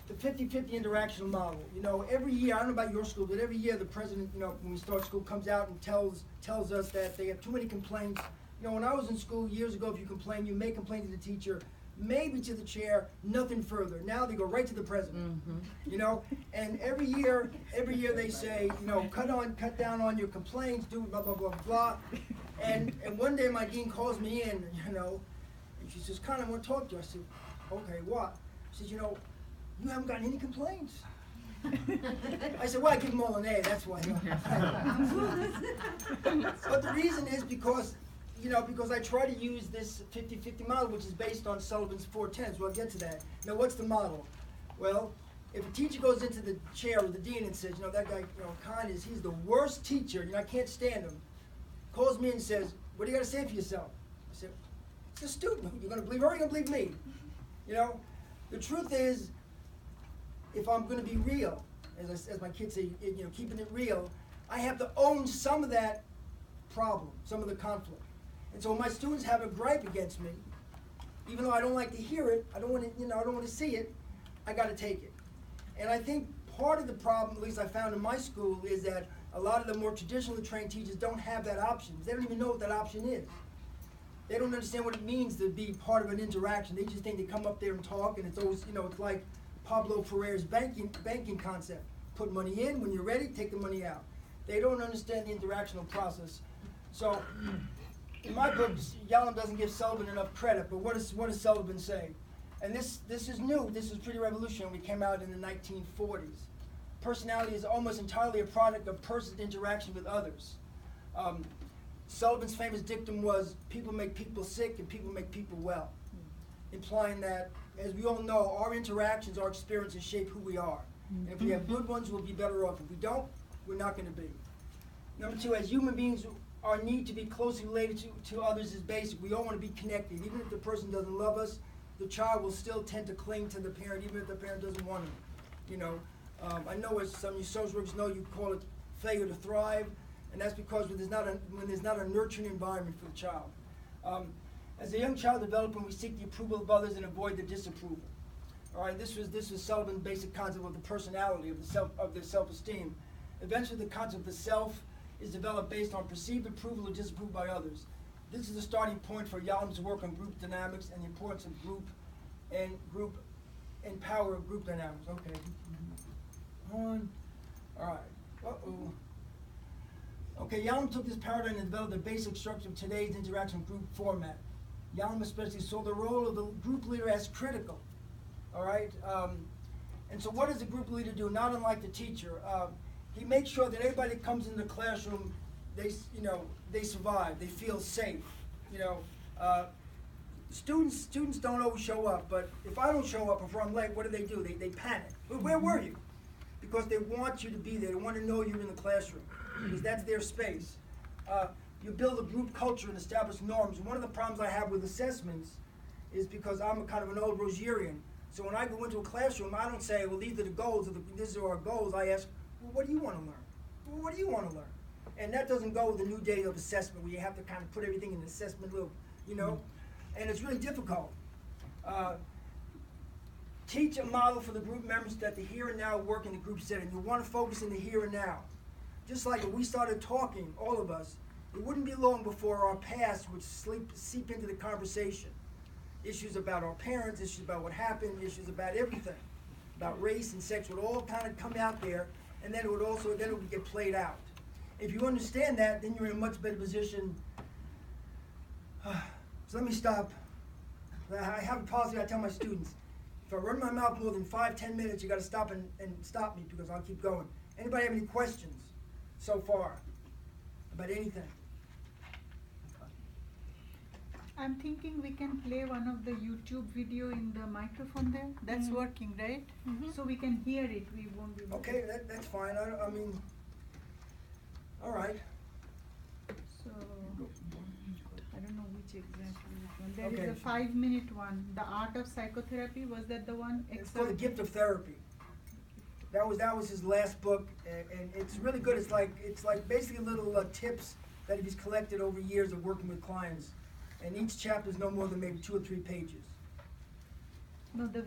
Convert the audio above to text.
The 50-50 interactional model. You know, every year, I don't know about your school, but every year the president, you know, when we start school, comes out and tells us that they have too many complaints. You know, when I was in school years ago, if you complain, you may complain to the teacher, maybe to the chair, nothing further. Now they go right to the president. You know, and every year they say, you know, cut down on your complaints, do blah blah blah blah. And one day my dean calls me in, you know, and she says, "Kahn, I want to talk to you." I said, "Okay, what?" She says, "You know, you haven't gotten any complaints." I said, "Well, I give them all an A, that's why." But the reason is because I try to use this 50-50 model, which is based on Sullivan's 4 tenets. We'll get to that. Now, what's the model? Well, if a teacher goes into the chair with the dean and says, you know, that guy, you know, Kahn he's the worst teacher, you know, I can't stand him, calls me and says, "What do you got to say for yourself?" I said, "It's a student. You're going to believe her or you're going to believe me?" You know, the truth is, if I'm going to be real, as my kids say, you know, keeping it real, I have to own some of that problem, some of the conflict. And so when my students have a gripe against me, even though I don't like to hear it, I don't want to, you know, I don't want to see it, I got to take it. And I think part of the problem, at least I found in my school, is that a lot of the more traditionally trained teachers don't have that option. They don't even know what that option is. They don't understand what it means to be part of an interaction. They just think they come up there and talk, and it's always, you know, it's like Pablo Ferrer's banking concept. Put money in, when you're ready, take the money out. They don't understand the interactional process. So, in my book, Yalom doesn't give Sullivan enough credit, but what does Sullivan say? And this is new, this is pretty revolutionary. We came out in the 1940s. Personality is almost entirely a product of person's interaction with others. Sullivan's famous dictum was, people make people sick and people make people well, implying that, as we all know, our interactions, our experiences shape who we are. And if we have good ones, we'll be better off. If we don't, we're not going to be. Number 2, as human beings, our need to be closely related to others is basic. We all want to be connected. Even if the person doesn't love us, the child will still tend to cling to the parent, even if the parent doesn't want him. You know, I know, as some of you social workers know, you call it failure to thrive, and that's because when there's not a nurturing environment for the child. As a young child developing, we seek the approval of others and avoid the disapproval. All right, this was Sullivan's basic concept of the personality, of the self-esteem. Eventually, the concept of the self is developed based on perceived approval or disapproval by others. This is the starting point for Yalom's work on group dynamics and the importance of group and power of group dynamics. Okay. All right. Uh-oh. Okay, Yalom took this paradigm and developed the basic structure of today's interaction group format. Yalom especially saw the role of the group leader as critical. All right. And so what does the group leader do? Not unlike the teacher. He makes sure that everybody that comes into the classroom, they survive, they feel safe. You know, students don't always show up, but if I don't show up, if I'm late, what do? They panic. Where were you? Because they want you to be there. They want to know you're in the classroom, because that's their space. You build a group culture and establish norms. One of the problems I have with assessments is because I'm kind of an old Rogerian. So when I go into a classroom, I don't say, well, these are the goals, these are our goals. I ask, well, what do you want to learn? Well, what do you want to learn? And that doesn't go with the new day of assessment, where you have to kind of put everything in the assessment loop, you know? And it's really difficult. Teach a model for the group members that the here and now work in the group setting. You want to focus in the here and now. Just like if we started talking, all of us, it wouldn't be long before our past would seep into the conversation. Issues about our parents, issues about what happened, issues about everything, about race and sex would all kind of come out there, and then it would get played out. If you understand that, then you're in a much better position. So let me stop. I have a policy I tell my students. If I run my mouth more than 5-10 minutes, you got to stop and stop me, because I'll keep going. Anybody have any questions so far about anything? I'm thinking we can play one of the YouTube video in the microphone there. That's working, right? So we can hear it. We won't be able Okay, that's fine. I mean, all right. So, I don't know which exactly one. There Okay. is a 5-minute one. The Art of Psychotherapy, was that the one? It's called The Gift of Therapy. That was his last book, and it's really good. It's like basically little tips that he's collected over years of working with clients. And each chapter is no more than maybe 2 or 3 pages. No, the